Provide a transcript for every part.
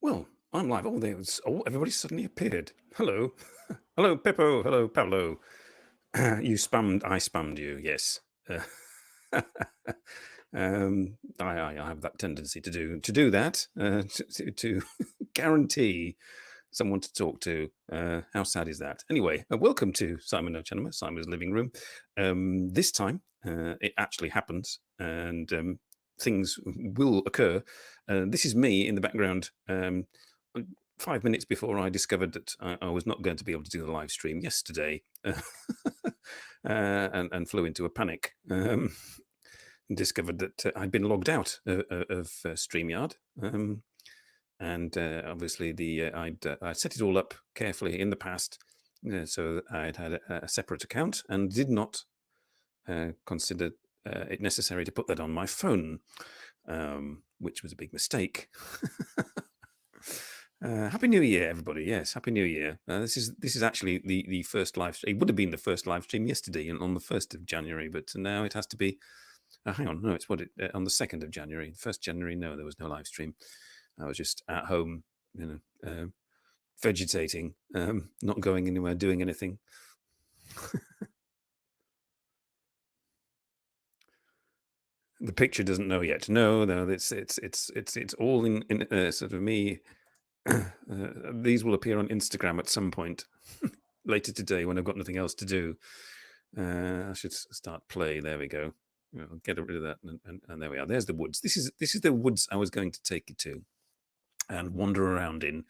Well, I'm live. Oh, everybody suddenly appeared. Hello. Hello, Pippo. Hello, Pablo. I spammed you, yes. I have that tendency to do that, to guarantee someone to talk to. How sad is that? Anyway, welcome to Simon NoChNoMa, Simon's living room. This time, it actually happens, and things will occur. This is me in the background. 5 minutes before I discovered that I was not going to be able to do the live stream yesterday, and flew into a panic. And discovered that I'd been logged out of StreamYard. And obviously I set it all up carefully in the past, so that I'd had a separate account and did not consider it necessary to put that on my phone, which was a big mistake. Happy New Year, everybody! Yes, Happy New Year. This is actually the first live stream. It would have been the first live stream yesterday, on the 1st of January, but now it has to be. Hang on, no, it's on the 2nd of January. 1st January, no, there was no live stream. I was just at home, vegetating, not going anywhere, doing anything. The picture doesn't know yet. No, it's all in sort of me. These will appear on Instagram at some point later today when I've got nothing else to do. I should start play. There we go. I'll get rid of that, and there we are. There's the woods. This is the woods I was going to take you to and wander around in.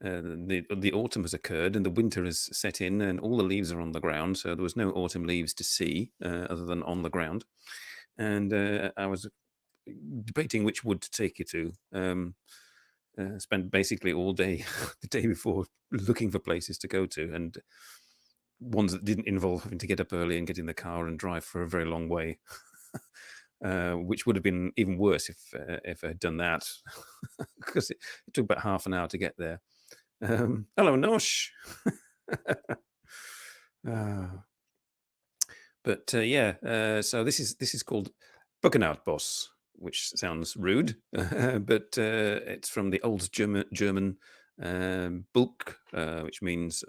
The autumn has occurred and the winter has set in, and all the leaves are on the ground. So there was no autumn leaves to see other than on the ground. And I was debating which wood to take you to. Spent basically all day the day before looking for places to go to, and ones that didn't involve having to get up early and get in the car and drive for a very long way. Which would have been even worse if I had done that, because it took about half an hour to get there. Hello, Nosh. But yeah, so this is called Boss, which sounds rude, but it's from the old German Bulk, which means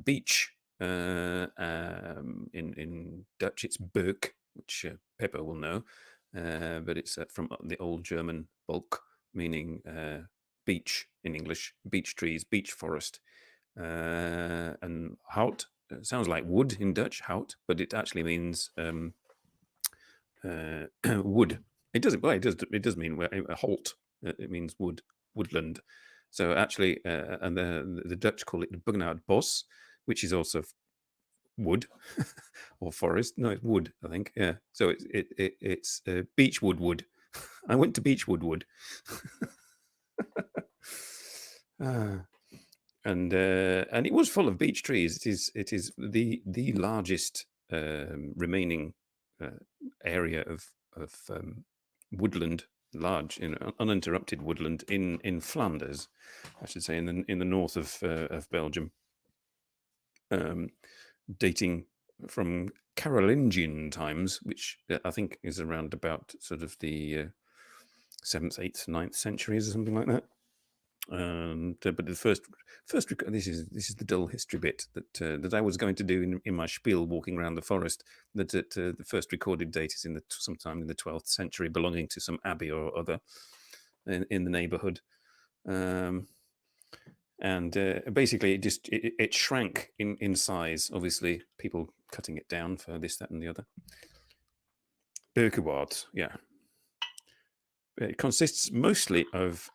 beach. In Dutch, it's Burk, which Pepper will know, but it's from the old German Bulk, meaning beach in English, beech trees, beech forest. And Hout sounds like wood in Dutch, Hout, but it actually means wood. It does mean a halt. It means woodland. So actually, and the Dutch call it Bos, which is also wood or forest. No, it's wood, I think. Yeah. So it's Beechwood wood. I went to Beechwood wood. And it was full of beech trees. It is the largest remaining area of woodland, large, uninterrupted woodland in Flanders, I should say, in the north of Belgium, dating from Carolingian times, which I think is around about sort of the 7th, 8th, 9th centuries or something like that. But the first this is the dull history bit that I was going to do in my spiel walking around the forest. That the first recorded date is sometime in the 12th century, belonging to some abbey or other in the neighbourhood. And basically, it shrank in size. Obviously, people cutting it down for this, that, and the other. Birkenwald, yeah. It consists mostly of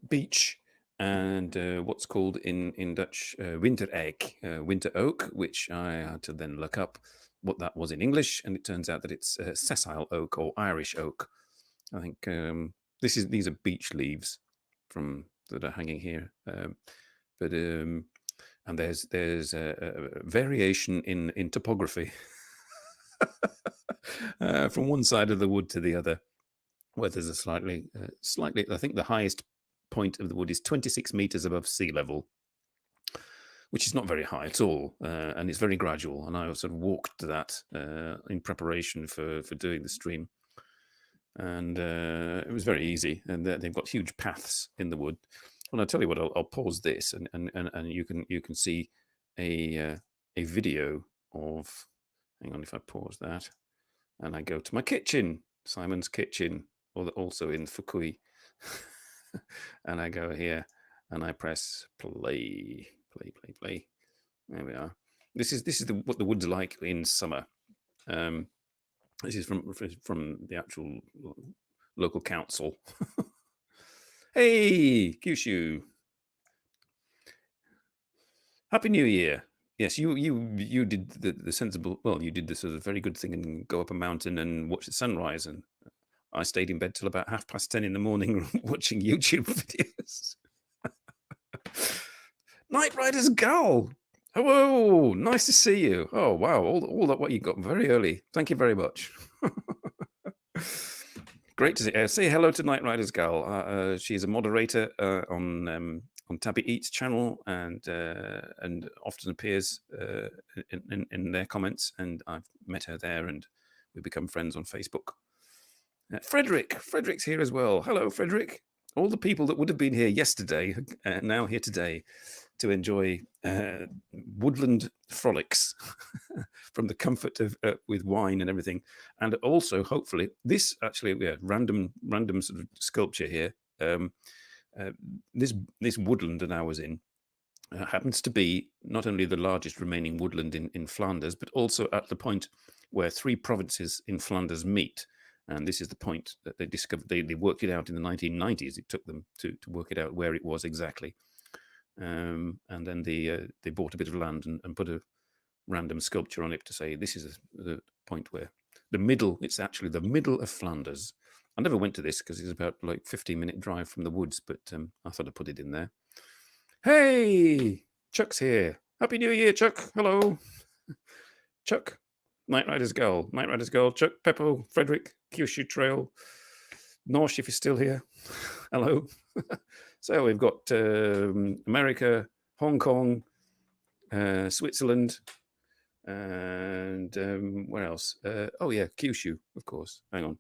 beech and what's called in Dutch wintereik, winter oak, which I had to then look up what that was in English, and it turns out that it's sessile oak or Irish oak. I think these are beech leaves that are hanging here, but and there's a variation in topography from one side of the wood to the other, where there's a slightly, I think the highest point of the wood is 26 meters above sea level, which is not very high at all, and it's very gradual. And I sort of walked to that in preparation for doing the stream. and it was very easy. And they've got huge paths in the wood. Well, I'll tell you what. I'll pause this, and you can see a video of. Hang on, if I pause that, and I go to my kitchen, Simon's kitchen, also in Fukui, and I go here, and I press play, play, play, play. There we are. This is what the wood's like in summer. This is from the actual local council. Hey, Kyushu. Happy New Year. Yes, you did the sensible. Well, you did the sort of very good thing and go up a mountain and watch the sunrise. And I stayed in bed till about 10:30 in the morning watching YouTube videos. Night Rider's Gull. Hello, nice to see you. Oh wow, all that what you got very early. Thank you very much. Great to see. Say hello to Night Rider's Gal. She's a moderator on Tabby Eats channel and often appears in their comments. And I've met her there, and we've become friends on Facebook. Frederick's here as well. Hello, Frederick. All the people that would have been here yesterday are now here today to enjoy woodland frolics from the comfort of with wine and everything, and also hopefully this actually random sort of sculpture here. This woodland that I was in happens to be not only the largest remaining woodland in Flanders, but also at the point where 3 provinces in Flanders meet. And this is the point that they discovered. They worked it out in the 1990s. It took them to work it out where it was exactly. And then they bought a bit of land and put a random sculpture on it to say this is the point where it's actually the middle of Flanders. I never went to this because it's about like 15-minute drive from the woods, but I thought I'd put it in there. Hey, Chuck's here. Happy New Year, Chuck. Hello. Chuck, Night Rider's Girl, Chuck, Peppo, Frederick, Kyushu Trail, Nosh, if you're still here. Hello. So we've got America, Hong Kong, Switzerland, and where else? Oh yeah, Kyushu, of course. Hang on,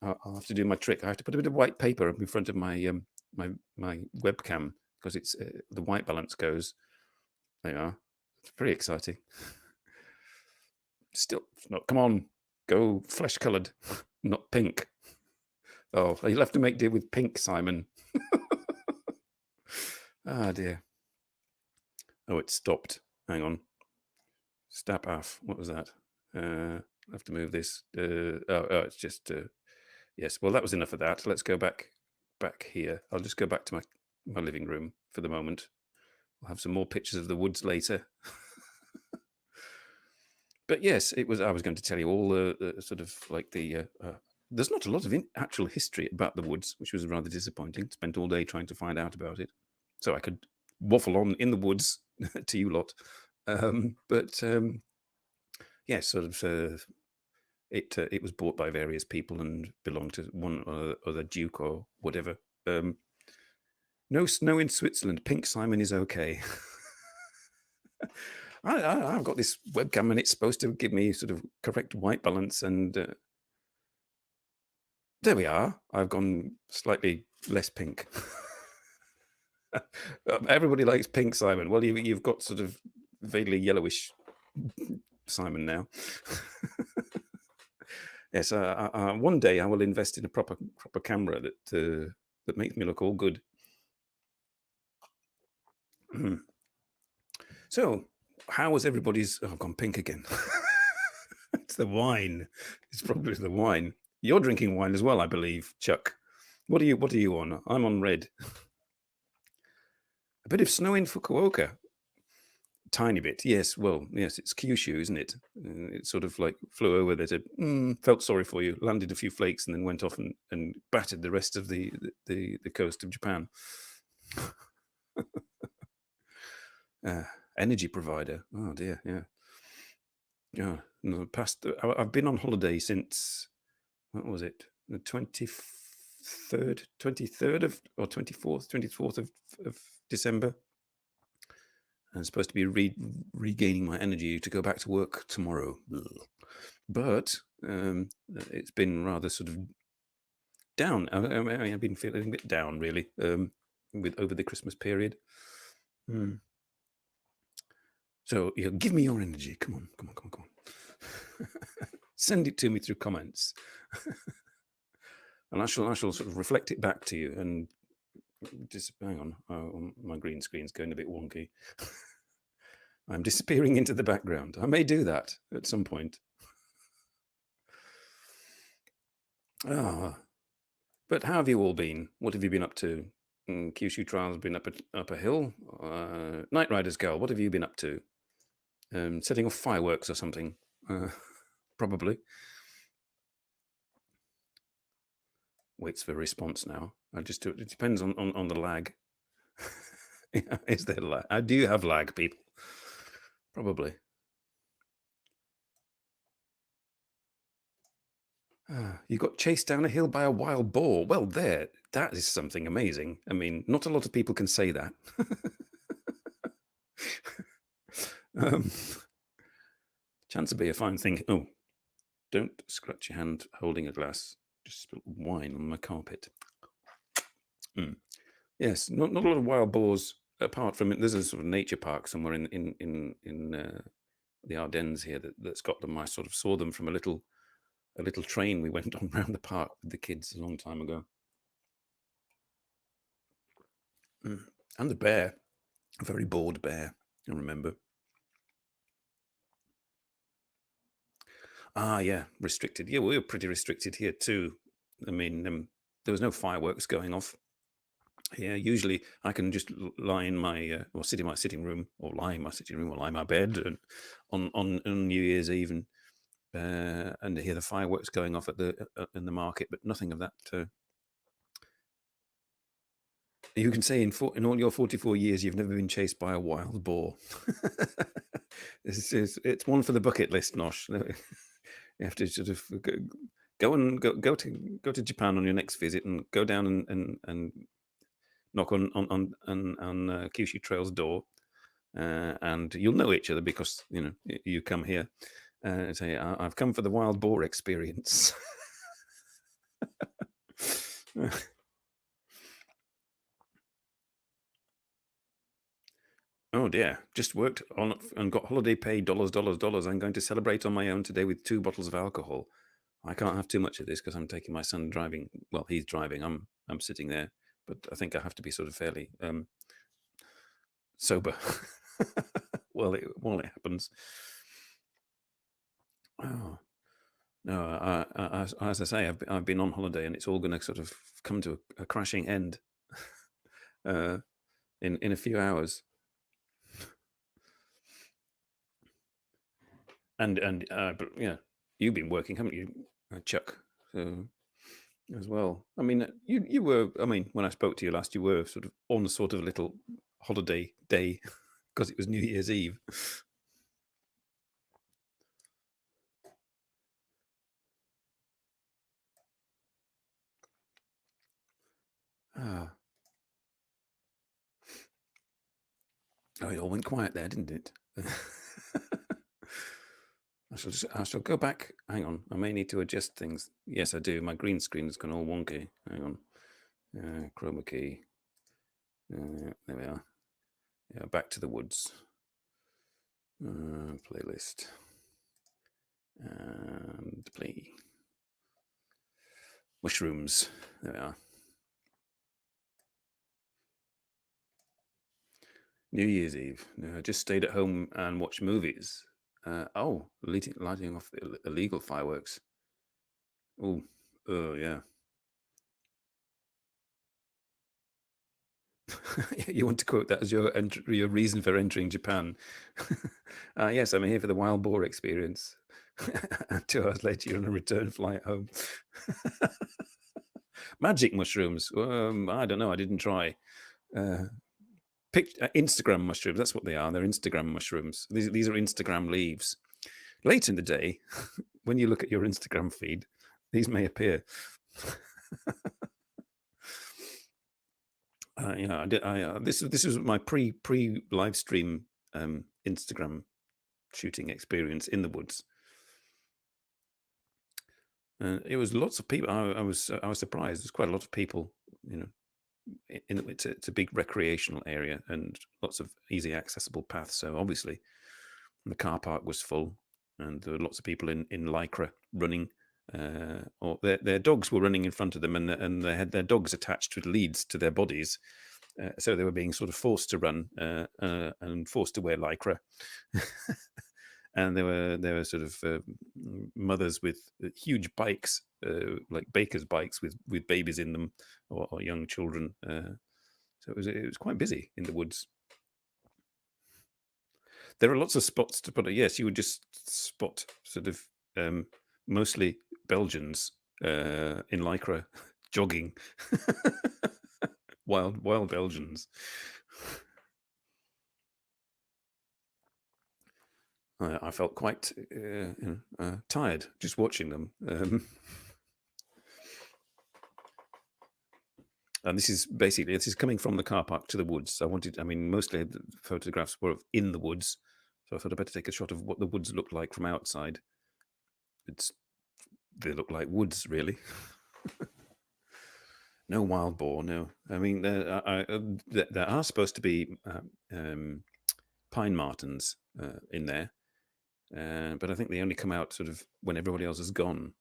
I'll have to do my trick. I have to put a bit of white paper up in front of my my webcam because it's the white balance goes. There you are. It's pretty exciting. Still, not. Come on, go flesh coloured, not pink. Oh, you'll have to make do with pink, Simon. Ah, dear. Oh, it stopped. Hang on. Stap af. What was that? I have to move this. It's just... yes, well, that was enough of that. Let's go back here. I'll just go back to my living room for the moment. I'll have some more pictures of the woods later. But yes, I was going to tell you all the sort of like the... there's not a lot of actual history about the woods, which was rather disappointing. Spent all day trying to find out about it. So I could waffle on in the woods to you lot. Yeah, sort of... it was bought by various people and belonged to one or other duke or whatever. No snow in Switzerland. Pink Simon is okay. I've got this webcam and it's supposed to give me sort of correct white balance, and there we are. I've gone slightly less pink. Everybody likes pink Simon. Well, you've got sort of vaguely yellowish Simon now. Yes, one day I will invest in a proper camera that makes me look all good. So, how was everybody's? Oh, I've gone pink again. It's the wine. It's probably the wine. You're drinking wine as well, I believe, Chuck. What are you on? I'm on red. A bit of snow in Fukuoka. Tiny bit, yes. Well, yes, it's Kyushu, isn't it? It sort of like flew over there, said, felt sorry for you, landed a few flakes, and then went off and battered the rest of the coast of Japan. Energy provider. Oh dear, yeah. Yeah, no, I've been on holiday since, what was it? The 23rd or 24th of December. I'm supposed to be regaining my energy to go back to work tomorrow. But it's been rather sort of down. I mean, I've been feeling a bit down, really, with over the Christmas period. Mm. So, give me your energy. Come on, come on, come on, come on. Send it to me through comments, and I shall sort of reflect it back to you. And just hang on, my green screen's going a bit wonky. I'm disappearing into the background. I may do that at some point. But how have you all been? What have you been up to? Kyushu Trials been up a hill. Night Rider's Girl, what have you been up to? Setting off fireworks or something, probably. Waits for a response now. It depends on the lag. Is there lag? Do you have lag, people? Probably. You got chased down a hill by a wild boar. Well, that is something amazing. I mean, not a lot of people can say that. Chance to be a fine thing. Oh, don't scratch your hand holding a glass. Just spilled wine on my carpet. Yes, not a lot of wild boars. Apart from it, there's a sort of nature park somewhere in the Ardennes here that's got them. I sort of saw them from a little train we went on around the park with the kids a long time ago. And the bear, a very bored bear, I remember. Yeah, restricted. Yeah, we were pretty restricted here too. I mean, there was no fireworks going off. Yeah, usually I can just lie in my or sit in my sitting room, or lie in my sitting room, or lie in my bed, and on New Year's Eve, and hear the fireworks going off in the market, but nothing of that. You can say in all your 44 years, you've never been chased by a wild boar. It's one for the bucket list, Nosh. You have to sort of go to Japan on your next visit, and go down and knock on Kyushu Trail's door, and you'll know each other because you come here and say, "I've come for the wild boar experience." Oh dear, just worked on and got holiday pay, dollars. I'm going to celebrate on my own today with 2 bottles of alcohol. I can't have too much of this because I'm taking my son driving. Well, he's driving. I'm sitting there, but I think I have to be sort of fairly sober. While it happens. Oh no, as I say, I've been on holiday, and it's all going to sort of come to a crashing end in a few hours. And but yeah, you've been working, haven't you, Chuck? So, as well. I mean, you were. I mean, when I spoke to you last, you were sort of on sort of a little holiday day because it was New Year's Eve. Oh, it all went quiet there, didn't it? I shall go back. Hang on, I may need to adjust things. Yes, I do. My green screen has gone all wonky. Hang on. Chroma key. There we are. Yeah, back to the woods. Playlist. And play. Mushrooms. There we are. New Year's Eve. I just stayed at home and watched movies. Lighting off illegal fireworks. Oh, yeah. You want to quote that as your reason for entering Japan? Yes, I'm here for the wild boar experience. 2 hours later, you're on a return flight home. Magic mushrooms. I don't know. I didn't try. Instagram mushrooms. That's what they are. They're Instagram mushrooms. These are Instagram leaves. Later in the day, when you look at your Instagram feed, these may appear. This was my pre live stream Instagram shooting experience in the woods. It was lots of people. I was surprised. There's quite a lot of people. It's a big recreational area and lots of easy accessible paths. So obviously, the car park was full, and there were lots of people in lycra running. Or their dogs were running in front of them, and they had their dogs attached with leads to their bodies, so they were being sort of forced to run and forced to wear lycra. And there were sort of mothers with huge bikes, like bakers' bikes with babies in them, or young children. So it was quite busy in the woods. There are lots of spots to put it. Yes, you would just spot sort of mostly Belgians in lycra jogging, wild Belgians. I felt quite tired just watching them. And this is coming from the car park to the woods. Mostly the photographs were in the woods, so I thought I'd better take a shot of what the woods looked like from outside. They look like woods, really. No wild boar, no. I mean, there are supposed to be pine martens in there, but I think they only come out sort of when everybody else is gone,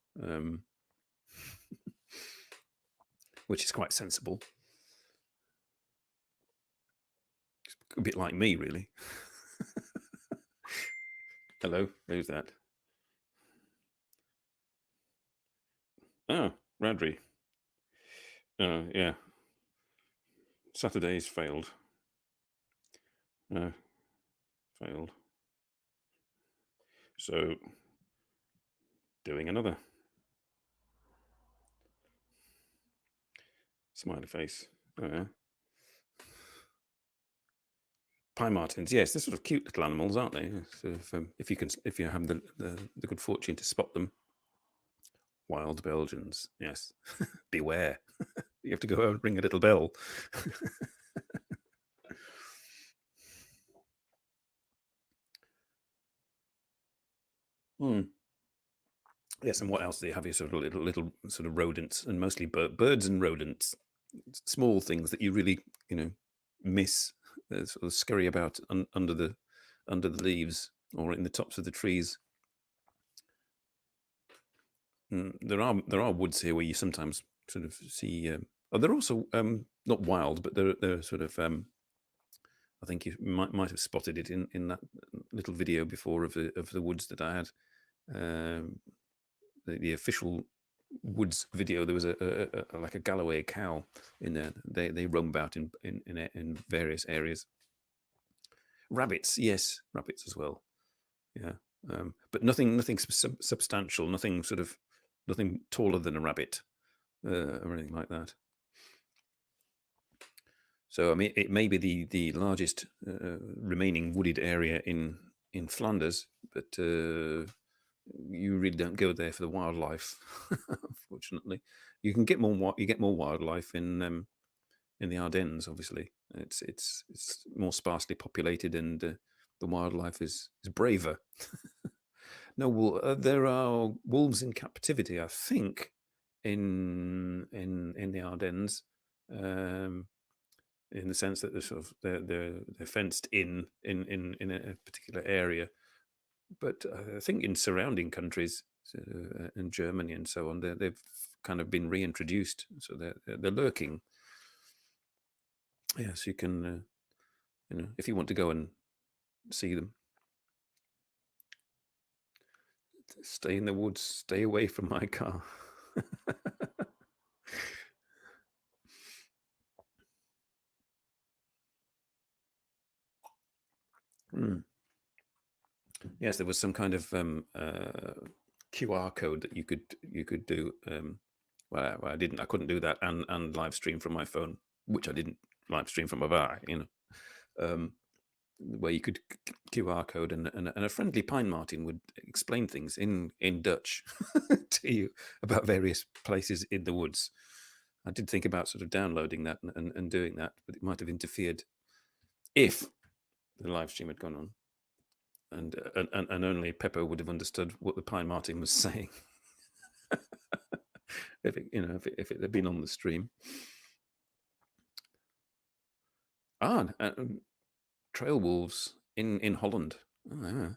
which is quite sensible. It's a bit like me, really. Hello, who's that? Oh, Radri. Yeah. Saturday's failed. Failed. So, doing another. Smiley face. Oh, yeah. Pine martens, yes, they're sort of cute little animals, aren't they? So if you have the good fortune to spot them. Wild Belgians, yes. Beware. You have to go and ring a little bell. Yes, and what else do you have? Your sort of little sort of rodents, and mostly birds and rodents, small things that you really miss, sort of scurry about under the leaves or in the tops of the trees. There are woods here where you sometimes sort of see. They're also not wild, but they're sort of. I think you might have spotted it in that little video before of the woods that I had. The official woods video. There was like a Galloway cow in there. They roam about in various areas. Rabbits, yes, rabbits as well. Yeah, but nothing substantial. Nothing taller than a rabbit or anything like that. So I mean, it may be the largest remaining wooded area in Flanders, but you really don't go there for the wildlife. Unfortunately, you get more wildlife in the Ardennes. Obviously, it's more sparsely populated, and the wildlife is braver. No, there are wolves in captivity, I think, in the Ardennes. In the sense that they're fenced in a particular area, but I think in surrounding countries, in Germany and so on, they've kind of been reintroduced, so they're lurking. Yes, you can, if you want to go and see them, stay in the woods, stay away from my car. Yes, there was some kind of QR code that you could do. Well, I couldn't do that and live stream from my phone, which I didn't live stream from a bar. Where you could QR code, and a friendly pine marten would explain things in Dutch to you about various places in the woods. I did think about sort of downloading that and doing that, but it might have interfered if the live stream had gone on. And only Peppo would have understood what the pine marten was saying. if it, if it had been on the stream. Trail wolves in Holland. Oh, yeah.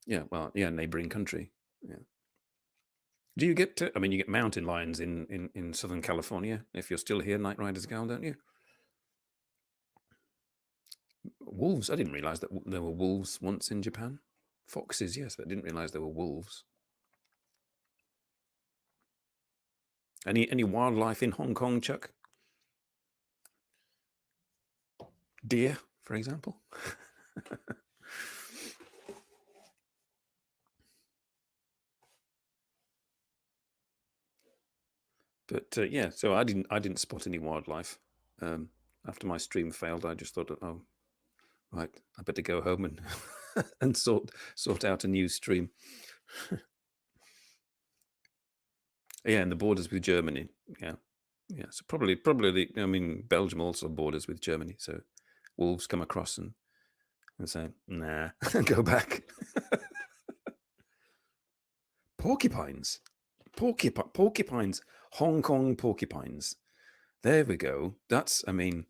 Yeah, well, yeah, neighboring country. Yeah. Do you get? I mean, you get mountain lions in Southern California. If you're still here, Night Riders Gal, don't you? Wolves. I didn't realize that there were wolves once in Japan. Foxes, yes, but I didn't realize there were wolves. Any wildlife in Hong Kong, Chuck? Deer, for example. But yeah, so I didn't spot any wildlife. After my stream failed, I just thought, oh, right, I better go home and and sort out a new stream. Yeah, and the borders with Germany. Yeah, yeah. So probably I mean, Belgium also borders with Germany. So wolves come across and say, nah, go back. Porcupines, porcupines, Hong Kong porcupines. There we go. I mean,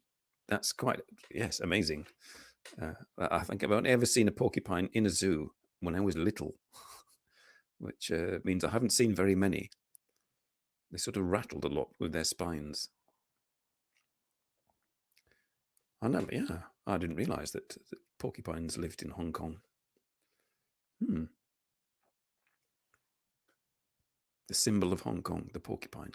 that's quite, yes, amazing. I think I've only ever seen a porcupine in a zoo when I was little, which means I haven't seen very many. They sort of rattled a lot with their spines. I know, yeah. I didn't realize that porcupines lived in Hong Kong. The symbol of Hong Kong, the porcupine.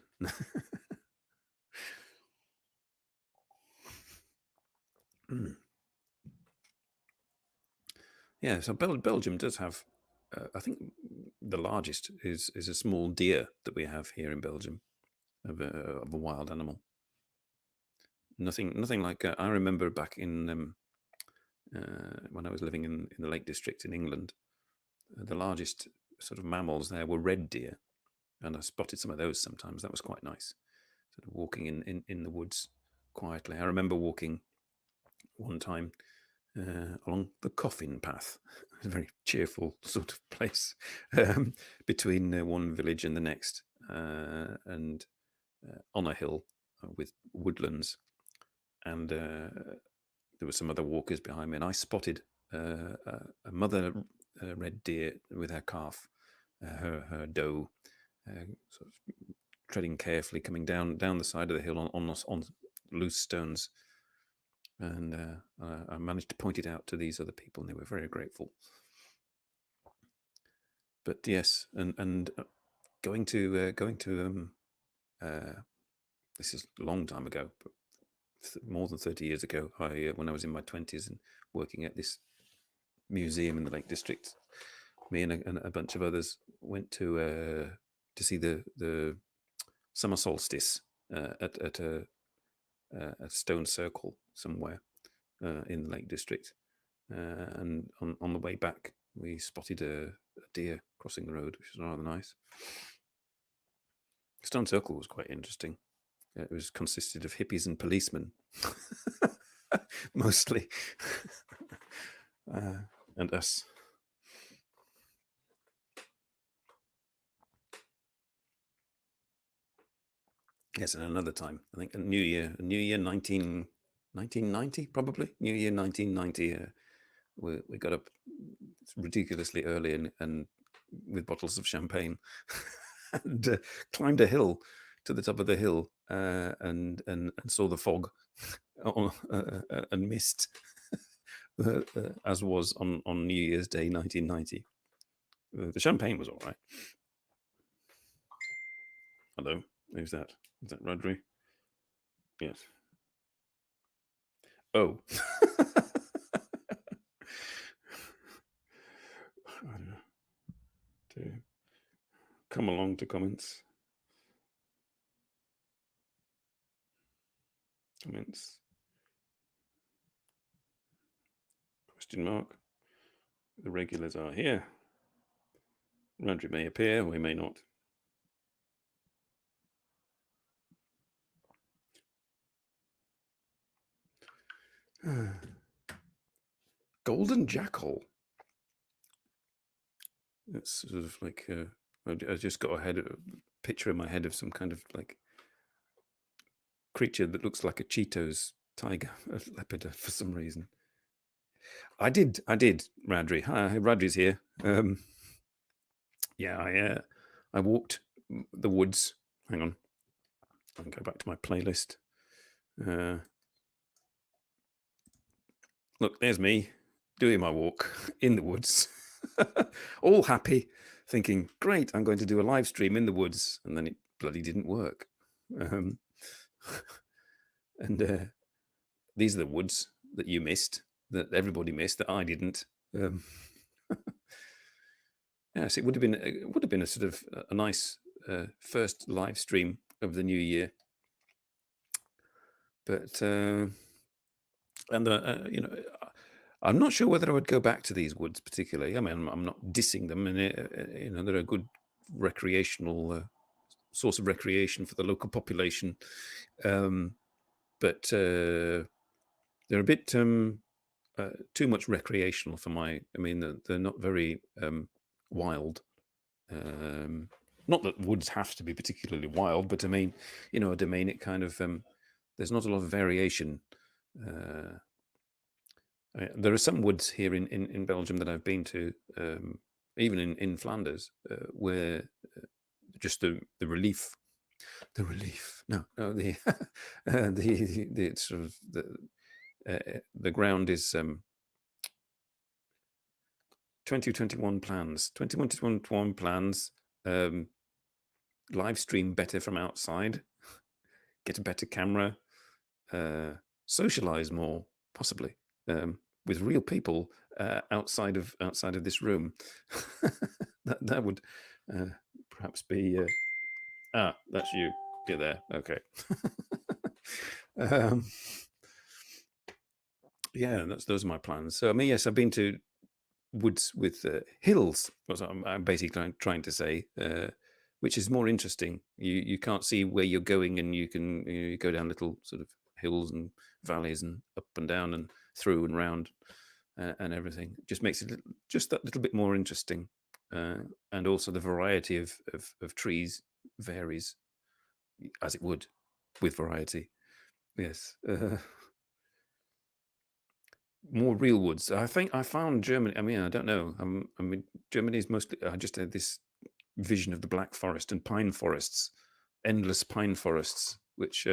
Yeah, so Belgium does have, I think the largest is a small deer that we have here in Belgium, of a wild animal. Nothing like I remember back in when I was living in the Lake District in England, the largest sort of mammals there were red deer, and I spotted some of those sometimes. That was quite nice, sort of walking in the woods quietly. I remember walking one time along the Coffin Path, a very cheerful sort of place, between one village and the next, and on a hill with woodlands, and there were some other walkers behind me, and I spotted a mother red deer with her calf, her doe, sort of treading carefully, coming down the side of the hill on loose stones. And I managed to point it out to these other people, and they were very grateful. But yes, and going to this is a long time ago, but more than 30 years ago, when I was in my 20s and working at this museum in the Lake District, me and a bunch of others went to see the summer solstice at a stone circle somewhere in the Lake District, and on the way back we spotted a deer crossing the road, which was rather nice. Stone Circle was quite interesting. It was consisted of hippies and policemen, mostly, and us. Yes, and another time, I think New Year 1990, probably New Year 1990. We got up ridiculously early and with bottles of champagne, and climbed a hill to the top of the hill, and saw the fog and mist, as was on New Year's Day 1990. The champagne was all right. Hello, who's that? Is that Rodri? Yes. Oh. I don't know. To come along to comments. Question mark. The regulars are here. Rodri may appear, or he may not. Golden jackal. It's sort of like I just got ahead picture in my head of some kind of like creature that looks like a Cheetos tiger, a leopard for some reason. I did, Radri. Hi, Radri's here. Yeah, I walked the woods. Hang on, I can go back to my playlist. Look, there's me doing my walk in the woods, all happy, thinking, great, I'm going to do a live stream in the woods. And then it bloody didn't work. And these are the woods that you missed, that everybody missed, that I didn't. Yes, it would have been a sort of a nice first live stream of the new year. But I'm not sure whether I would go back to these woods particularly. I mean, I'm not dissing them, and they're a good recreational source of recreation for the local population. But they're a bit too much recreational for my. I mean, they're not very wild. Not that woods have to be particularly wild, but I mean, a domain, it kind of there's not a lot of variation. There are some woods here in Belgium that I've been to, even in Flanders, where just the relief, no, the the sort of the ground is 2021 plans, 2021 plans. Live stream better from outside, get a better camera, socialize more, possibly. With real people outside of this room. that would perhaps be. That's you. Get there. Okay. Yeah, those are my plans. So I mean, yes, I've been to woods with hills. What I'm basically trying to say, which is more interesting. You can't see where you're going, and you go down little sort of hills and valleys and up and down and through and round and everything. It just makes it just that little bit more interesting, and also the variety of trees varies, as it would with variety. Yes. More real woods. I think I found Germany. I mean, I don't know. I mean, Germany is mostly. I just had this vision of the Black Forest and pine forests, endless pine forests, which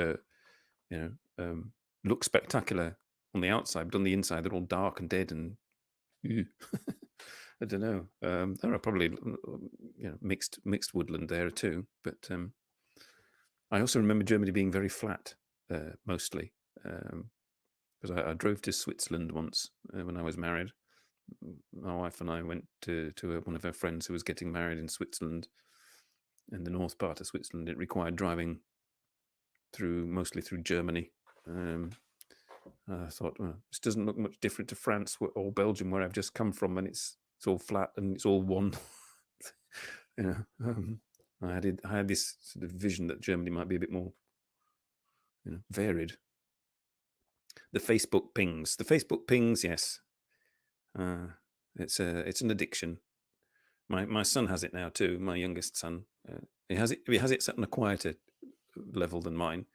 look spectacular on the outside, but on the inside they're all dark and dead and. I don't know. There are probably mixed woodland there too, but I also remember Germany being very flat, mostly. Because I drove to Switzerland once when I was married. My wife and I went to one of her friends who was getting married in Switzerland, in the north part of Switzerland. It required driving mostly through Germany. I thought, well, this doesn't look much different to France or Belgium, where I've just come from, and it's all flat and it's all one. I had this sort of vision that Germany might be a bit more, varied. The Facebook pings, yes. It's an addiction. My son has it now too. My youngest son, he has it set on a quieter level than mine,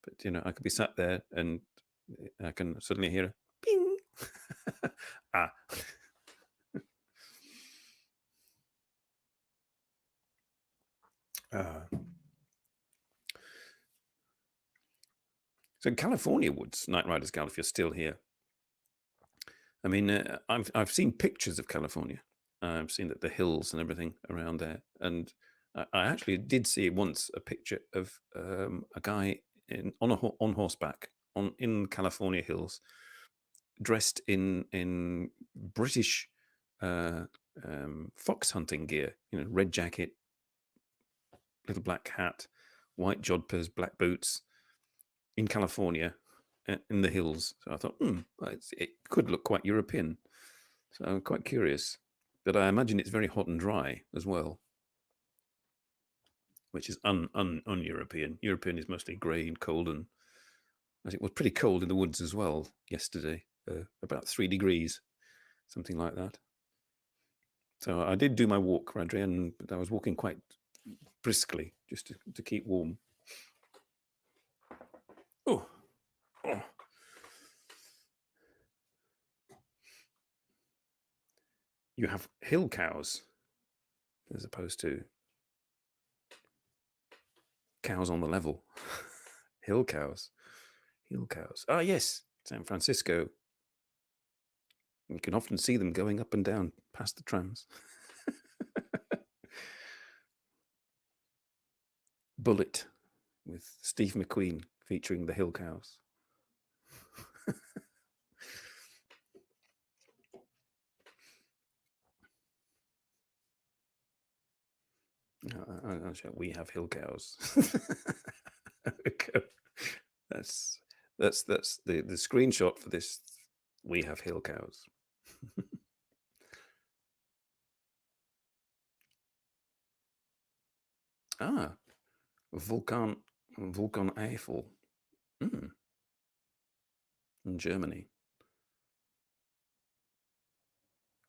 but I could be sat there and I can suddenly hear a ping. So California woods, Night Riders Gal, if you're still here. I mean, I've seen pictures of California. I've seen the hills and everything around there, and I actually did see once a picture of a guy on horseback in California hills, dressed in British fox hunting gear. Red jacket, little black hat, white jodhpurs, black boots, in California, in the hills. So I thought, it could look quite European. So I'm quite curious. But I imagine it's very hot and dry as well, which is un-European. European is mostly grey and cold, and I think it was pretty cold in the woods as well yesterday, about 3 degrees, something like that. So I did do my walk, Radri, and I was walking quite briskly just to keep warm. Oh. You have hill cows as opposed to cows on the level. Hill cows. Ah, yes, San Francisco. You can often see them going up and down past the trams. Bullet with Steve McQueen featuring the hill cows. We have hill cows. That's the screenshot for this. We have hill cows. Vulcan Eiffel. In Germany.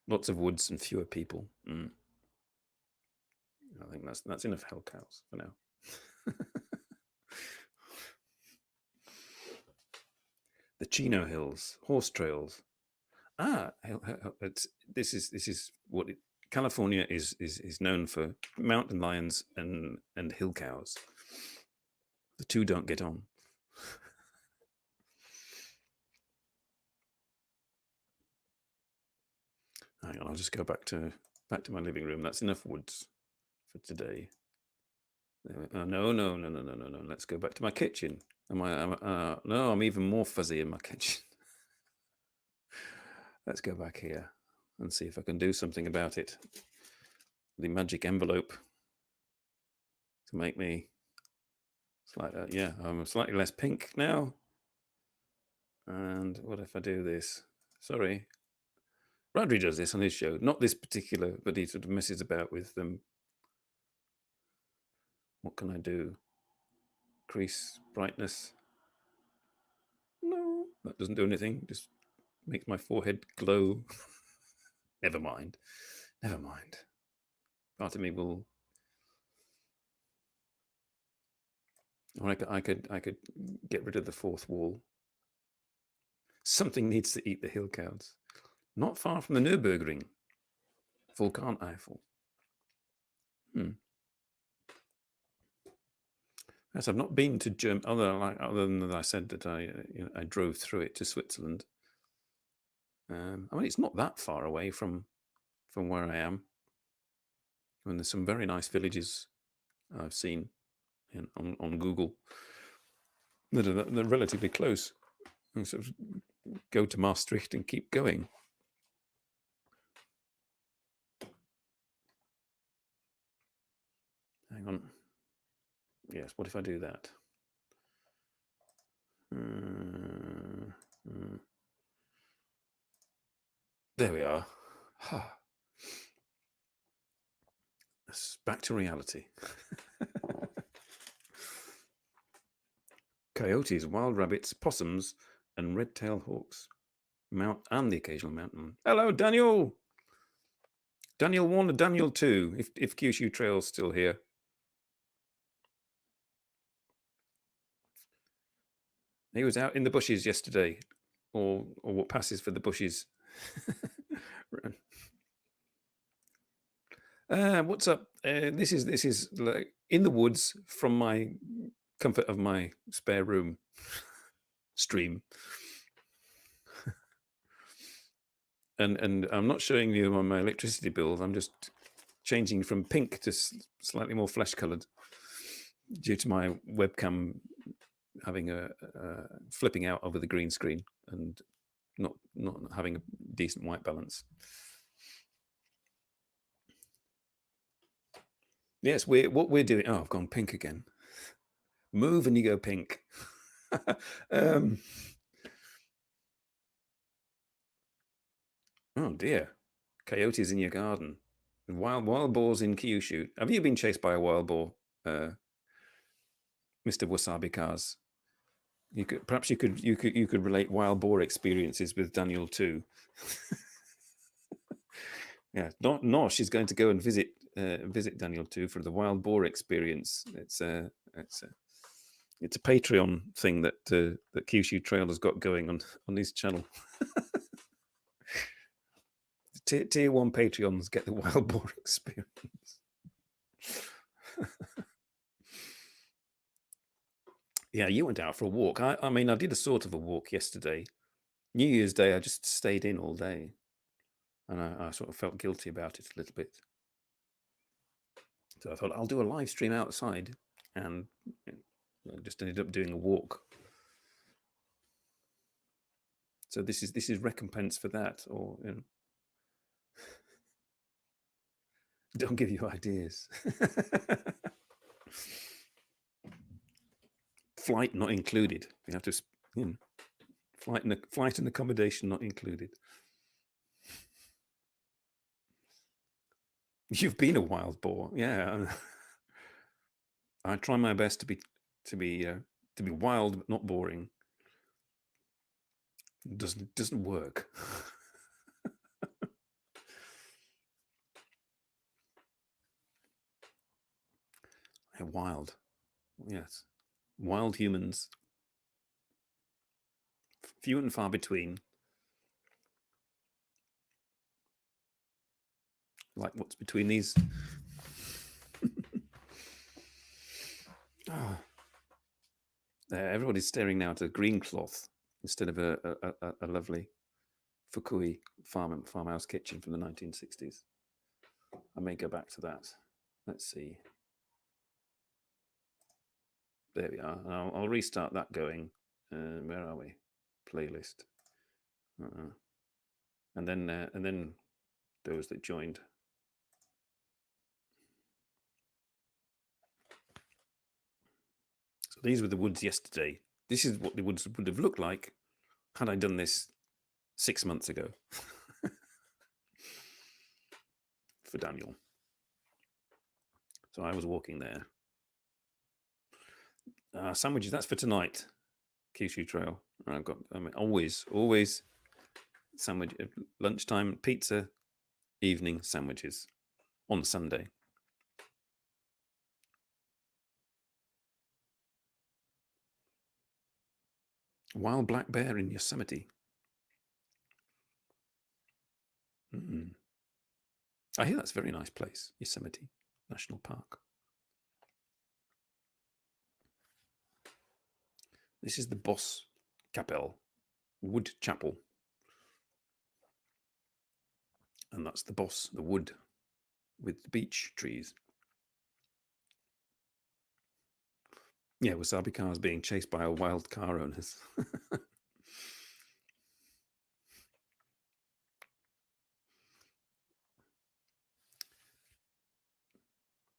Lots of woods and fewer people. I think that's enough hill cows for now. The Chino Hills, horse trails. This is what California is known for: mountain lions and hill cows. The two don't get on. Hang on, I'll just go back to my living room. That's enough woods for today. No. Let's go back to my kitchen. No, I'm even more fuzzy in my kitchen. Let's go back here and see if I can do something about it. The magic envelope to make me slightly, I'm slightly less pink now. And what if I do this? Sorry. Rodri does this on his show. Not this particular, but he sort of messes about with them. What can I do? Crease brightness. No, that doesn't do anything. Just makes my forehead glow. Never mind. Part of me will. Or I could get rid of the fourth wall. Something needs to eat the hill cows. Not far from the Nürburgring. Vulcan Eiffel. Yes, I've not been to Germany, other than that I said that I drove through it to Switzerland. I mean, it's not that far away from where I am. I mean, there's some very nice villages I've seen on Google that are relatively close. And sort of go to Maastricht and keep going. Hang on. Yes, what if I do that? There we are. Back to reality. Coyotes, wild rabbits, possums, and red-tailed hawks. And the occasional mountain. Hello, Daniel! Daniel 1 and Daniel 2, if Kyushu Trail's still here. He was out in the bushes yesterday, or what passes for the bushes. What's up? This is like in the woods from my comfort of my spare room stream. And I'm not showing you on my electricity bills. I'm just changing from pink to slightly more flesh colored due to my webcam having a flipping out over the green screen and not having a decent white balance. Yes, what we're doing. Oh, I've gone pink again. Move and you go pink. Oh dear, coyotes in your garden, wild boars in Kyushu. Have you been chased by a wild boar, Mr. Wasabi Cars? You could relate wild boar experiences with Daniel too. Yeah, no, she's going to go and visit Daniel too for the wild boar experience. It's a Patreon thing that Kyushu Trail has got going on his channel. Tier 1 Patreons get the wild boar experience. Yeah, you went out for a walk. I mean, I did a sort of a walk yesterday. New Year's Day, I just stayed in all day. And I sort of felt guilty about it a little bit. So I thought I'll do a live stream outside, and I just ended up doing a walk. So this is recompense for that, or don't give you ideas. Flight not included. You have to, flight and accommodation not included. You've been a wild boar, yeah. I try my best to be wild but not boring. Doesn't work. Yeah, wild, yes, wild humans, few and far between. Like what's between these? Oh. Everybody's staring now at a green cloth instead of a lovely Fukui farmhouse kitchen from the 1960s. I may go back to that. Let's see. There we are. I'll restart that going. Where are we? Playlist. And then those that joined. So these were the woods yesterday. This is what the woods would have looked like had I done this 6 months ago for Daniel. So I was walking there. Sandwiches, that's for tonight. Kyushu Trail. I've got, I mean, always sandwich, lunchtime, pizza, evening sandwiches on Sunday. Wild black bear in Yosemite. I hear that's a very nice place, Yosemite National Park. This is the Boss Kapelle, wood chapel. And that's the boss, the wood, with the beech trees. Yeah, wasabi cars being chased by wild car owners.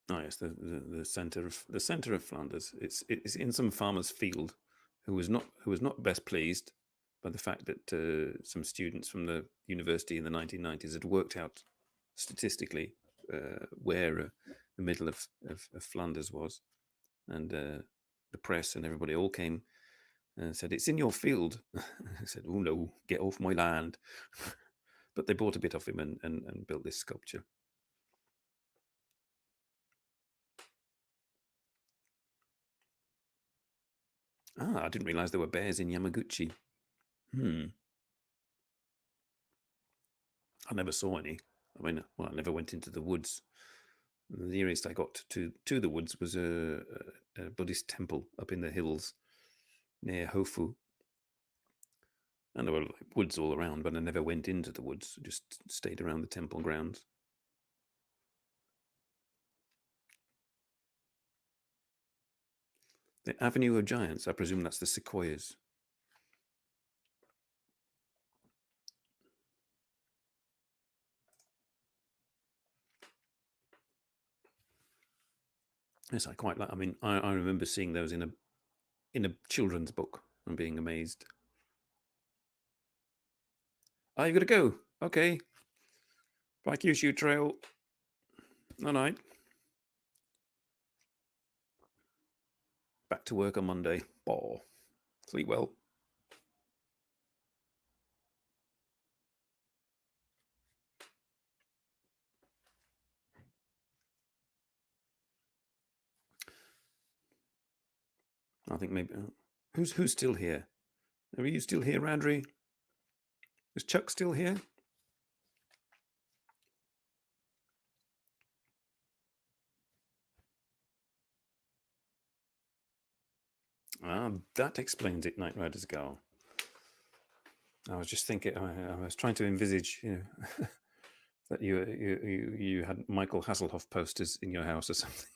Oh yes, the center of Flanders. It's in some farmer's field, who was not best pleased by the fact that some students from the university in the 1990s had worked out statistically where the middle of Flanders was, and the press and everybody all came and said, "It's in your field." I said, "Oh no, get off my land!" But they bought a bit off him and built this sculpture. I didn't realize there were bears in Yamaguchi. I never saw any. I mean, well, I never went into the woods. The nearest I got to the woods was a Buddhist temple up in the hills near Hofu. And there were woods all around, but I never went into the woods. I just stayed around the temple grounds. The Avenue of Giants, I presume that's the sequoias. Yes, I quite like. I mean, I remember seeing those in a children's book and being amazed. Oh, you gotta go. Okay. Bye, Kyushu Trail. All night. Back to work on Monday. Ball. Sleep well. I think maybe who's still here? Are you still here, Radri? Is Chuck still here? Ah, that explains it, Night Rider's Girl. I was just thinking. I was trying to envisage, that you had Michael Hasselhoff posters in your house or something.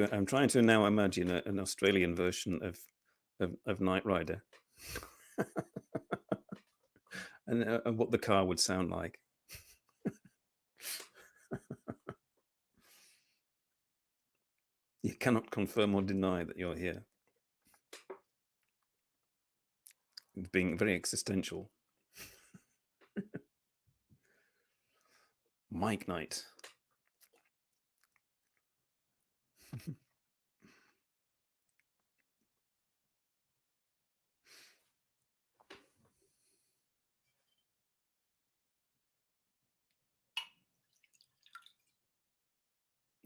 I'm trying to now imagine an Australian version of Knight Rider, and what the car would sound like. You cannot confirm or deny that you're here. Being very existential. Mike Knight.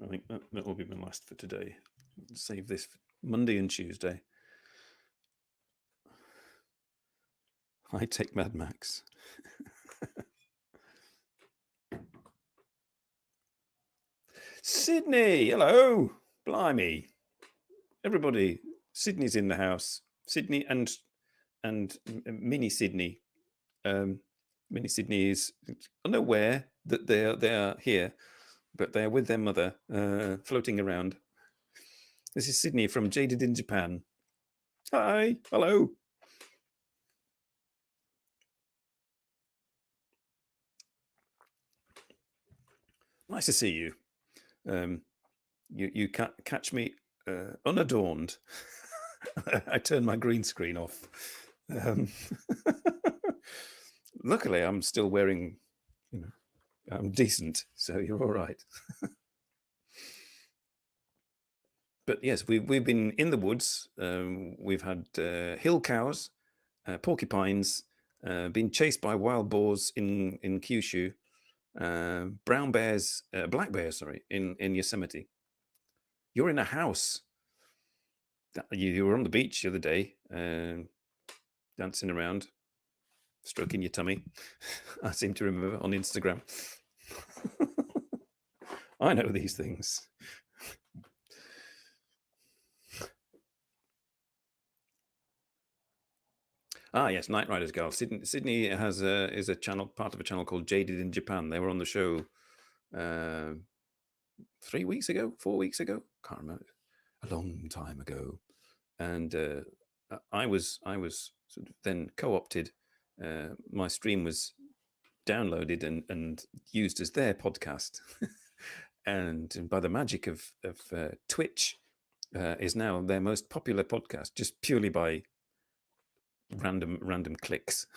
I think that will be my last for today. Save this for Monday and Tuesday. I take Mad Max. Sydney, hello. Blimey. Everybody, Sydney's in the house. Sydney and Mini Sydney. Mini Sydney is unaware that they are here, but they are with their mother, floating around. This is Sydney from Jaded in Japan. Hi, hello. Nice to see you. You catch me unadorned. I turned my green screen off. Luckily, I'm still wearing, I'm decent, so you're all right. But yes, we've been in the woods. We've had hill cows, porcupines, been chased by wild boars in Kyushu, brown bears, black bears, sorry, in Yosemite. You're in a house. You were on the beach the other day, dancing around, stroking your tummy. I seem to remember on Instagram. I know these things. Ah, yes, Night Rider's Girl. Sydney is a channel, part of a channel called Jaded in Japan. They were on the show 3 weeks ago, 4 weeks ago. Can't remember. A long time ago, and I was sort of then co-opted. My stream was downloaded and used as their podcast, and by the magic of Twitch, is now their most popular podcast, just purely by random clicks,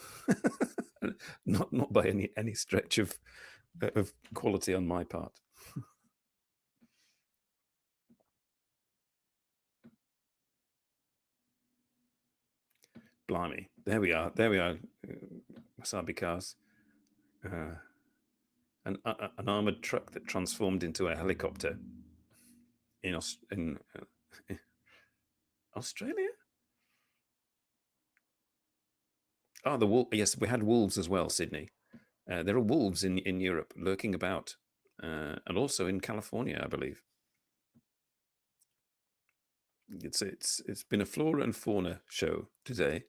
not by any stretch of quality on my part. Blimey, there we are, wasabi cars, an armored truck that transformed into a helicopter in Australia. Oh, the wolf. Yes, we had wolves as well, Sydney. There are wolves in Europe lurking about, and also in California, I believe. It's been a flora and fauna show today,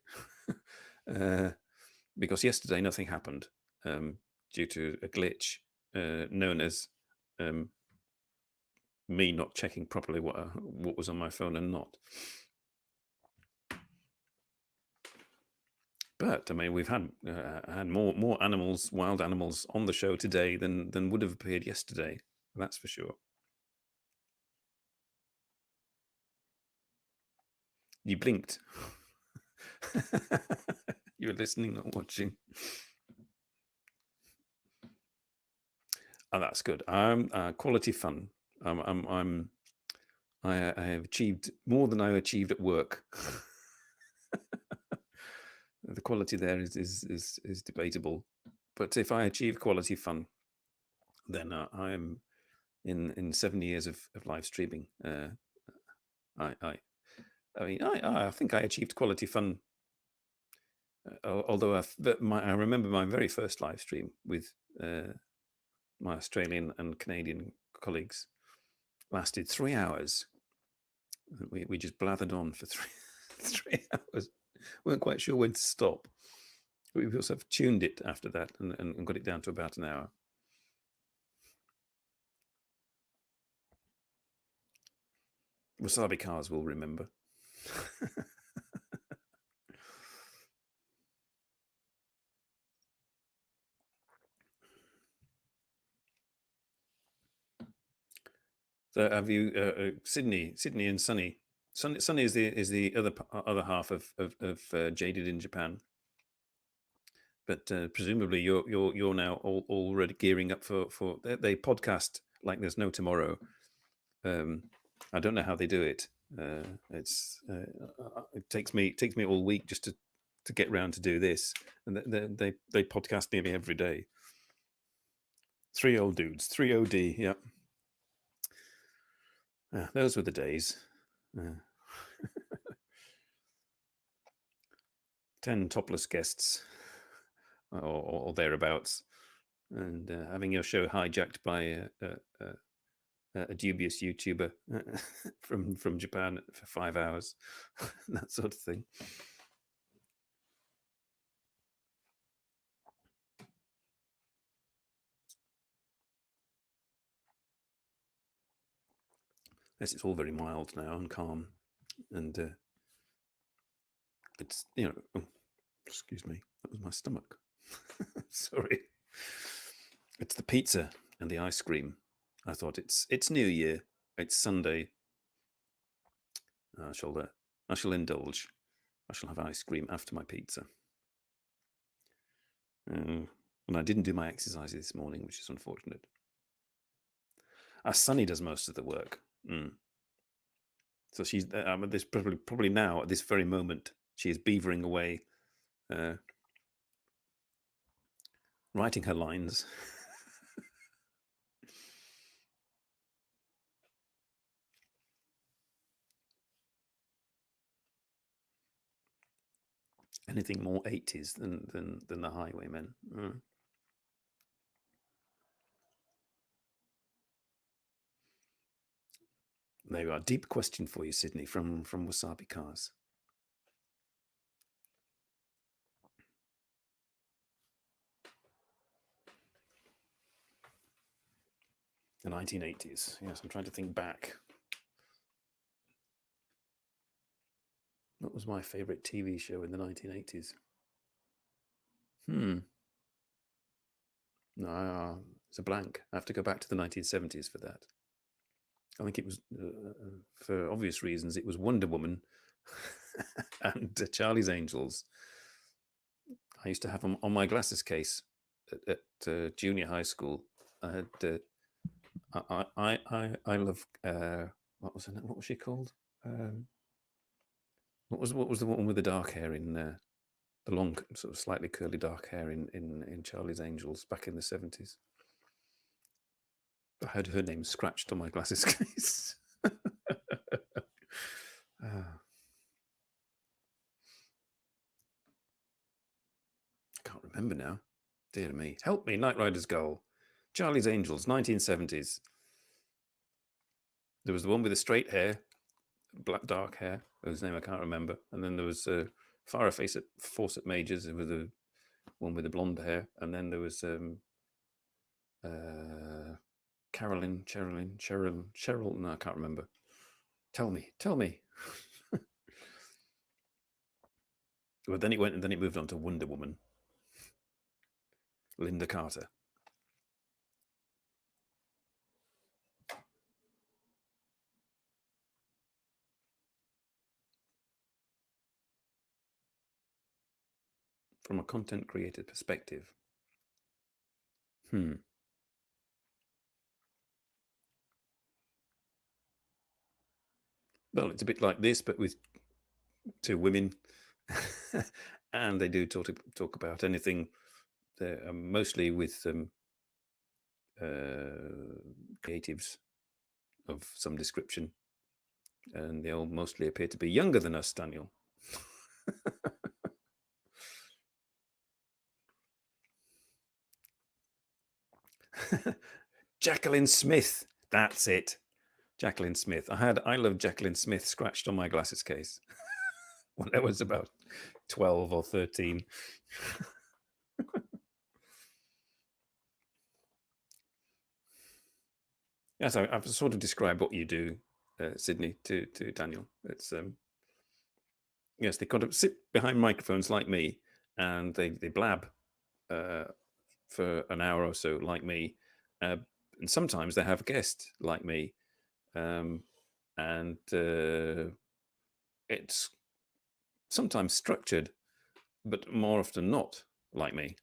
because yesterday nothing happened due to a glitch known as me not checking properly what was on my phone and not. But I mean, we've had more animals, wild animals, on the show today than would have appeared yesterday. That's for sure. You blinked. You were listening, not watching. Oh, that's good. Quality fun. I have achieved more than I achieved at work. The quality there is debatable, but if I achieve quality fun, then I am in 7 years of live streaming. I I mean I think I achieved quality fun. Although I remember my very first live stream with my Australian and Canadian colleagues lasted 3 hours. We just blathered on for 3 hours. Weren't quite sure when to stop. We also have tuned it after that and got it down to about an hour. Wasabi cars will remember. So have you Sydney and Sunny? Sunny is the other half of Jaded in Japan. But presumably you're now already gearing up for they podcast like there's no tomorrow. I don't know how they do it. It takes me all week just to get round to do this, and they podcast nearly every day. 3 old dudes, 3 OD, yep. Those were the days. 10 topless guests, or thereabouts, and having your show hijacked by a dubious YouTuber from Japan for 5 hours, that sort of thing. Yes, it's all very mild now and calm, and it's oh, excuse me, that was my stomach. Sorry, it's the pizza and the ice cream. I thought it's New Year, it's Sunday. I shall indulge. I shall have ice cream after my pizza. And I didn't do my exercise this morning, which is unfortunate. Sunny does most of the work. So she's this probably now at this very moment she is beavering away, writing her lines. Anything more 80s than the Highwaymen. There you are. Deep question for you, Sydney, from Wasabi Cars. The 1980s. Yes, I'm trying to think back. What was my favourite TV show in the 1980s? No, it's a blank. I have to go back to the 1970s for that. I think it was, for obvious reasons, it was Wonder Woman and Charlie's Angels. I used to have them on my glasses case at junior high school. I had I love what was she called? What was the one with the dark hair in the long, sort of slightly curly dark hair in Charlie's Angels back in the 70s? I had her name scratched on my glasses case. I can't remember now. Dear me. Help me, Knight Rider's Goal. Charlie's Angels, 1970s. There was the one with the straight hair, black dark hair, whose name I can't remember. And then there was Farrah Fawcett Majors, with the one with the blonde hair. And then there was Cheryl. No, I can't remember. Tell me. Well, then it moved on to Wonder Woman. Linda Carter. From a content creator perspective. Well, it's a bit like this, but with 2 women and they do talk about anything. Mostly with creatives of some description, and they all mostly appear to be younger than us, Daniel. Jacqueline Smith, that's it. Jacqueline Smith. I love Jacqueline Smith scratched on my glasses case when I was about 12 or 13. Yes, I've sort of described what you do, Sydney, to Daniel. It's yes, they kind of sit behind microphones like me, and they blab for an hour or so like me, and sometimes they have a guest like me, and it's sometimes structured, but more often not like me.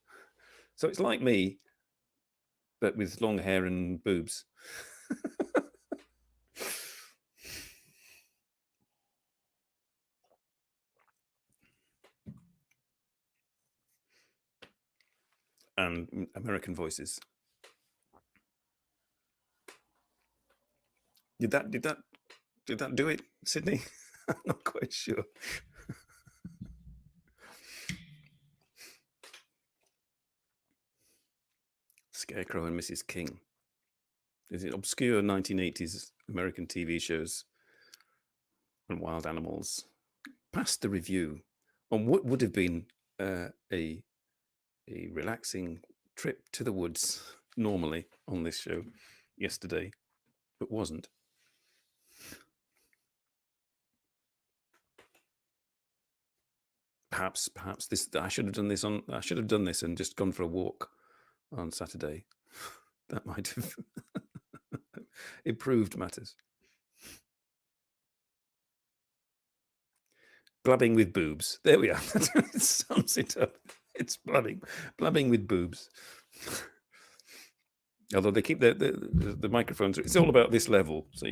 So it's like me, but with long hair and boobs. And American voices. Did that do it, Sydney? I'm not quite sure. Scarecrow and Mrs. King. Is it obscure 1980s American TV shows and wild animals? Past the review on what would have been a relaxing trip to the woods normally on this show yesterday, but wasn't. Perhaps this I should have done this and just gone for a walk on Saturday. That might have improved matters. Blabbing with boobs. There we are. It sums it up. It's blabbing with boobs. Although they keep the microphones, it's all about this level. So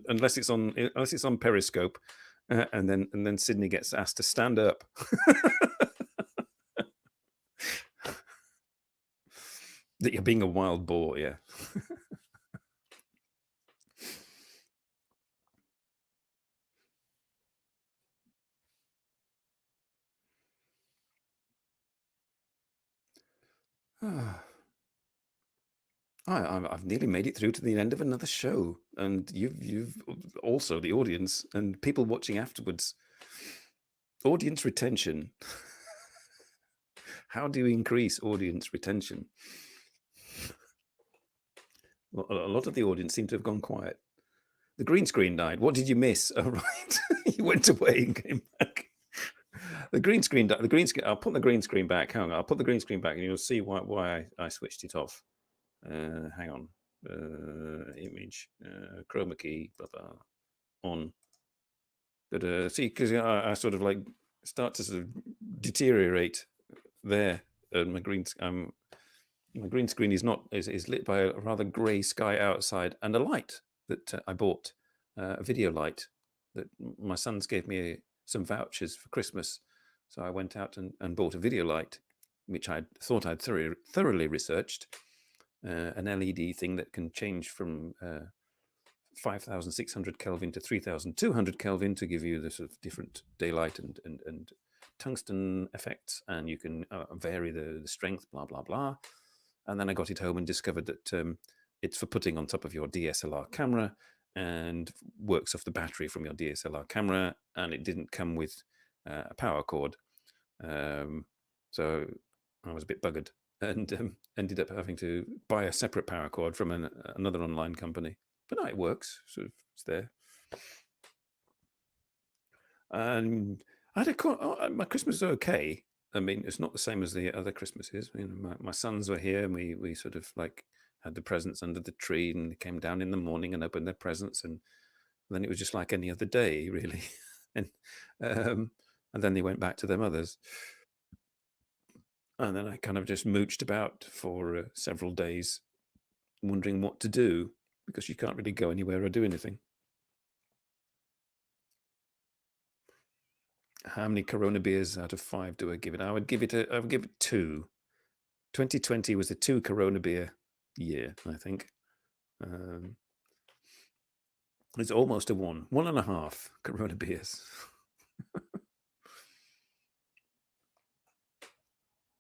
unless it's on Periscope, and then Sydney gets asked to stand up. That you're being a wild boar, yeah. I've nearly made it through to the end of another show, and you've also the audience and people watching afterwards. Audience retention. How do you increase audience retention? A lot of the audience seem to have gone quiet. The green screen died. What did you miss? Oh, right. You went away and came back. The green screen died. I'll put the green screen back. Hang on. I'll put the green screen back and you'll see why I switched it off. Hang on. Image. Chroma key. Blah, blah, on. But see, because I sort of like start to sort of deteriorate there. My green screen is lit by a rather grey sky outside and a light that I bought, a video light that my sons gave me some vouchers for Christmas. So I went out and bought a video light, which I thought I'd thoroughly researched, an LED thing that can change from 5,600 Kelvin to 3,200 Kelvin to give you the sort of different daylight and tungsten effects, and you can vary the strength, blah, blah, blah. And then I got it home and discovered that it's for putting on top of your DSLR camera and works off the battery from your DSLR camera, and it didn't come with a power cord. So I was a bit buggered and ended up having to buy a separate power cord from another online company. But no, it works. Sort of, it's there. And I had my Christmas was okay. I mean, it's not the same as the other Christmases. You know, my sons were here, and we sort of like had the presents under the tree, and they came down in the morning and opened their presents, and then it was just like any other day, really. and then they went back to their mothers, and then I kind of just mooched about for several days, wondering what to do because you can't really go anywhere or do anything. How many Corona beers out of 5 do I give it? I would give it 2. 2020 was a 2 Corona beer year, I think. It's almost a 1.5 Corona beers.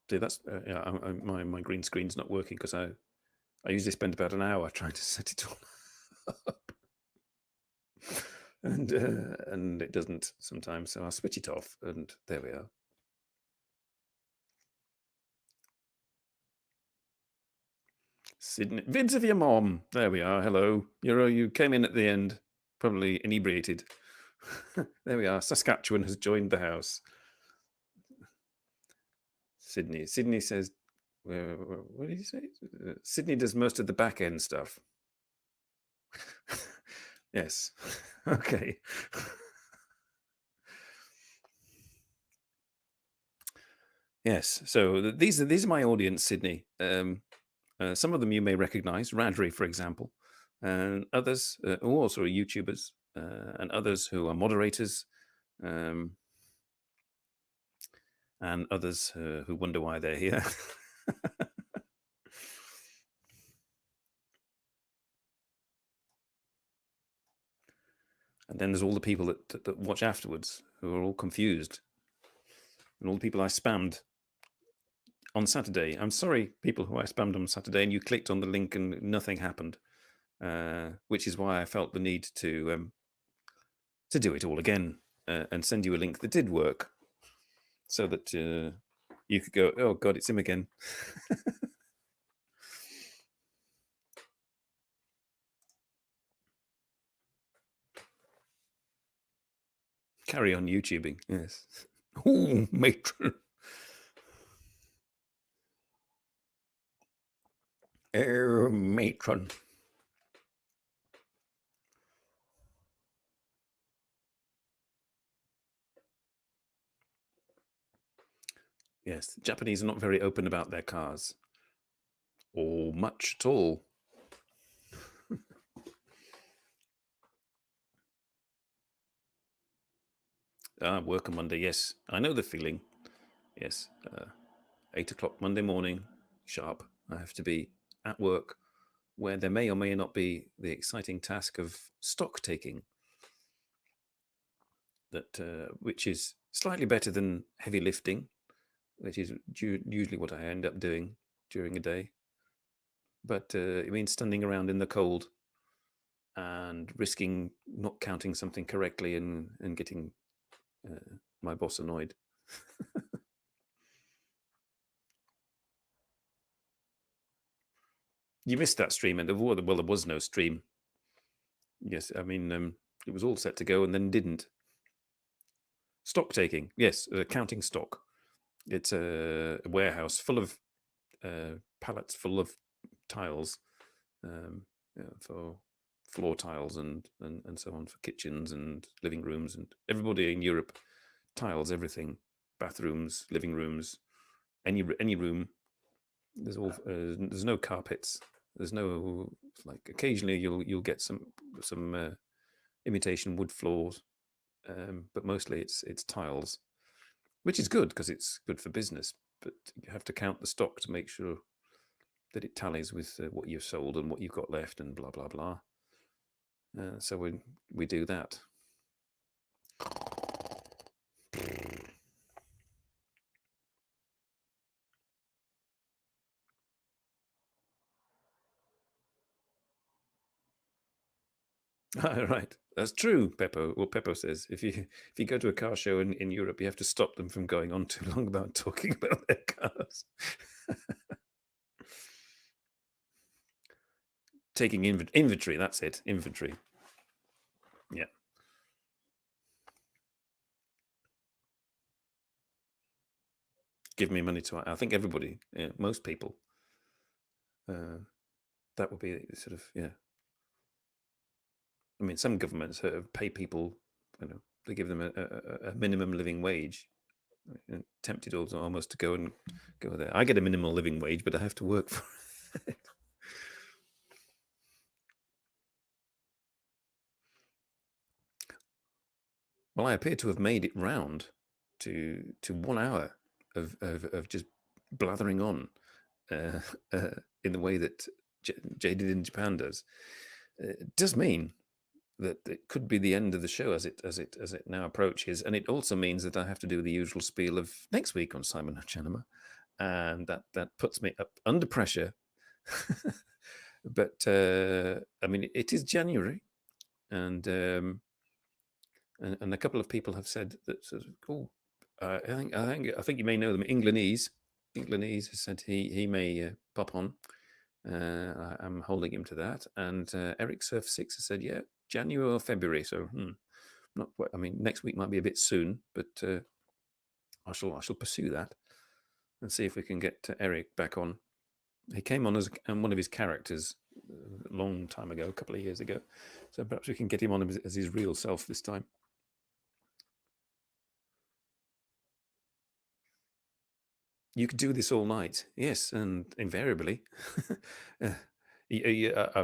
See, that's yeah. My green screen's not working because I usually spend about an hour trying to set it all up, and it doesn't sometimes. So I'll switch it off, and there we are. Sydney, vids of your mom. There we are. Hello. You came in at the end, probably inebriated. There we are. Saskatchewan has joined the house. Sydney says, what did he say? Sydney does most of the back end stuff. Yes. Okay. Yes. So these are my audience, Sydney. Some of them you may recognize, Radri, for example, and others who also are YouTubers, and others who are moderators, and others who wonder why they're here. And then there's all the people that watch afterwards who are all confused, and all the people I spammed on Saturday. I'm sorry, people who I spammed on Saturday, and you clicked on the link and nothing happened, which is why I felt the need to do it all again and send you a link that did work, so that you could go, oh God, it's him again. Carry on YouTubing, yes. Oh, matron. Matron. Yes, the Japanese are not very open about their cars, or much at all. Work on Monday, yes. I know the feeling. Yes. 8 o'clock Monday morning, sharp. I have to be at work, where there may or may not be the exciting task of stock taking, which is slightly better than heavy lifting, which is usually what I end up doing during a day. But it means standing around in the cold and risking not counting something correctly and getting my boss annoyed. You missed that stream, and there was no stream. Yes, I mean, it was all set to go and then didn't. Stock taking, yes, counting stock. It's a warehouse full of pallets full of tiles, for floor tiles and so on, for kitchens and living rooms, and everybody in Europe tiles everything: bathrooms, living rooms, any room. There's no carpets. There's no, like, occasionally you'll get some imitation wood floors, but mostly it's tiles, which is good because it's good for business. But you have to count the stock to make sure that it tallies with what you've sold and what you've got left, and blah blah blah. So we do that. Right, that's true, Peppo. Well, Peppo says if you go to a car show in Europe, you have to stop them from going on too long about talking about their cars. Taking inventory, that's it, inventory. Yeah. Give me money to, I think everybody, most people, that would be sort of, yeah. I mean, some governments pay people, they give them a minimum living wage. I'm tempted almost to go there. I get a minimal living wage, but I have to work for it. Well, I appear to have made it round. to 1 hour of just blathering on in the way that Jaded in Japan does. It does mean that it could be the end of the show as it now approaches, and it also means that I have to do the usual spiel of next week on Simon NoChNoMa, and that puts me up under pressure. But I mean, it is January, and a couple of people have said that sort of, oh, I think you may know them. Englandese has said he may pop on. I'm holding him to that. And Eric Surf 6 has said, yeah, January or February. So not. I mean, next week might be a bit soon, but I shall pursue that and see if we can get Eric back on. He came on as one of his characters a long time ago, a couple of years ago. So perhaps we can get him on as his real self this time. You could do this all night, yes, and invariably. I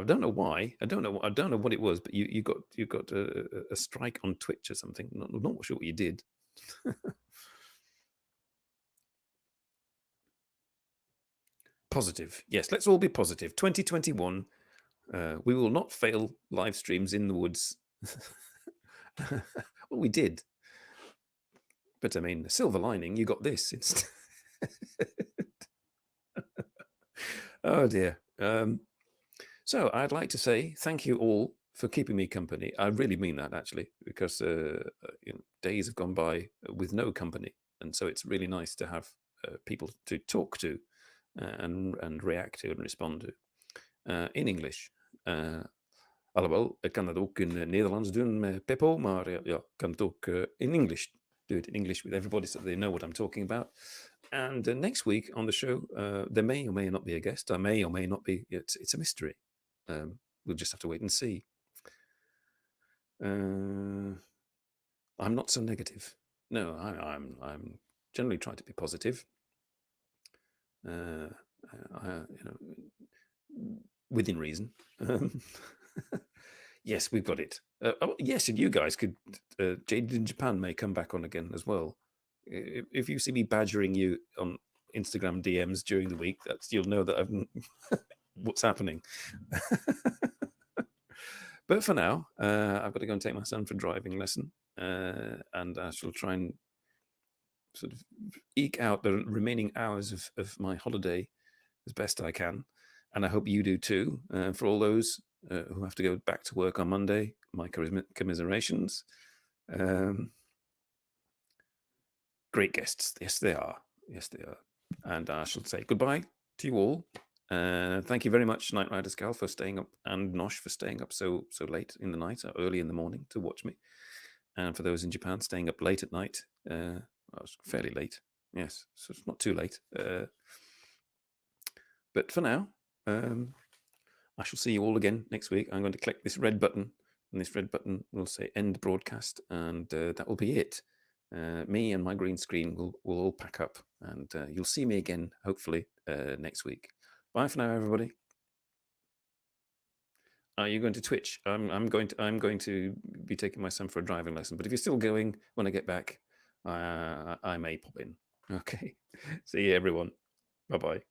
don't know why. I don't know what it was, but you got a strike on Twitch or something. Not sure what you did. Positive, yes. Let's all be positive. 2021. We will not fail live streams in the woods. Well, we did, but I mean, the silver lining, you got this. It's oh dear. So I'd like to say thank you all for keeping me company. I really mean that, actually, because days have gone by with no company, and so it's really nice to have people to talk to and react to and respond to in English. Alhoewel, ik kan dat ook in Nederlands doen, Peppo, maar ja, kan het ook in English. Do it in English with everybody so they know what I'm talking about. And next week on the show, there may or may not be a guest. I may or may not be. It's a mystery. We'll just have to wait and see. I'm not so negative. No, I'm generally trying to be positive. Within reason. Yes, we've got it. Yes, and you guys could. Jaded in Japan may come back on again as well. If you see me badgering you on Instagram DMs during the week, you'll know that I'm what's happening. But for now, I've got to go and take my son for a driving lesson, and I shall try and sort of eke out the remaining hours of my holiday as best I can. And I hope you do too. For all those who have to go back to work on Monday, my commiserations. Great guests. Yes, they are. Yes, they are. And I shall say goodbye to you all. Thank you very much, Night Rider Scal, for staying up, and Nosh for staying up so late in the night, or early in the morning to watch me. And for those in Japan staying up late at night, well, it's fairly late. Yes, so it's not too late. But for now, I shall see you all again next week. I'm going to click this red button, and this red button will say end broadcast, and that will be it. Me and my green screen will all pack up, and you'll see me again, hopefully, next week. Bye for now, everybody. Are you going to Twitch? I'm going to be taking my son for a driving lesson. But if you're still going when I get back, I may pop in. Okay. See you, everyone. Bye bye.